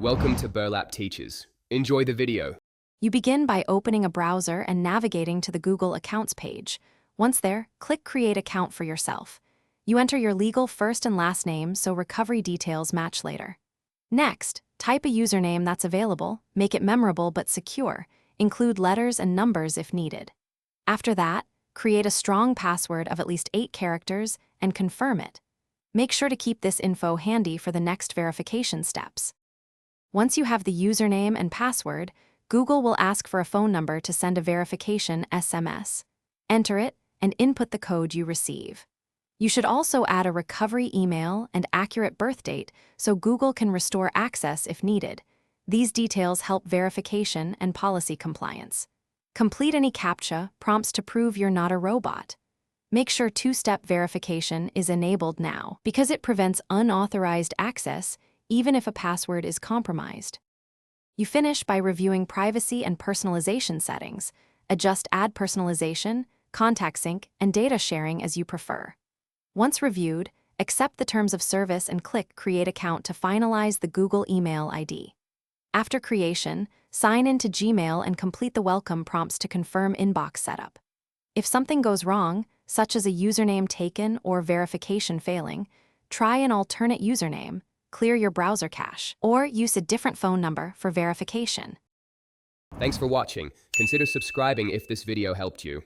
Welcome to Burlap Teachers. Enjoy the video. You begin by opening a browser and navigating to the Google Accounts page. Once there, click Create Account for yourself. You enter your legal first and last name so recovery details match later. Next, type a username that's available, make it memorable but secure, include letters and numbers if needed. After that, create a strong password of at least 8 characters and confirm it. Make sure to keep this info handy for the next verification steps. Once you have the username and password, Google will ask for a phone number to send a verification SMS. Enter it and input the code you receive. You should also add a recovery email and accurate birth date so Google can restore access if needed. These details help verification and policy compliance. Complete any CAPTCHA prompts to prove you're not a robot. Make sure two-step verification is enabled now because it prevents unauthorized access even if a password is compromised. You finish by reviewing privacy and personalization settings. Adjust ad personalization, contact sync, and data sharing as you prefer. Once reviewed, accept the terms of service and click Create Account to finalize the Google email ID. After creation, sign into Gmail and complete the welcome prompts to confirm inbox setup. If something goes wrong, such as a username taken or verification failing, try an alternate username, clear your browser cache, or use a different phone number for verification. Thanks for watching. Consider subscribing if this video helped you.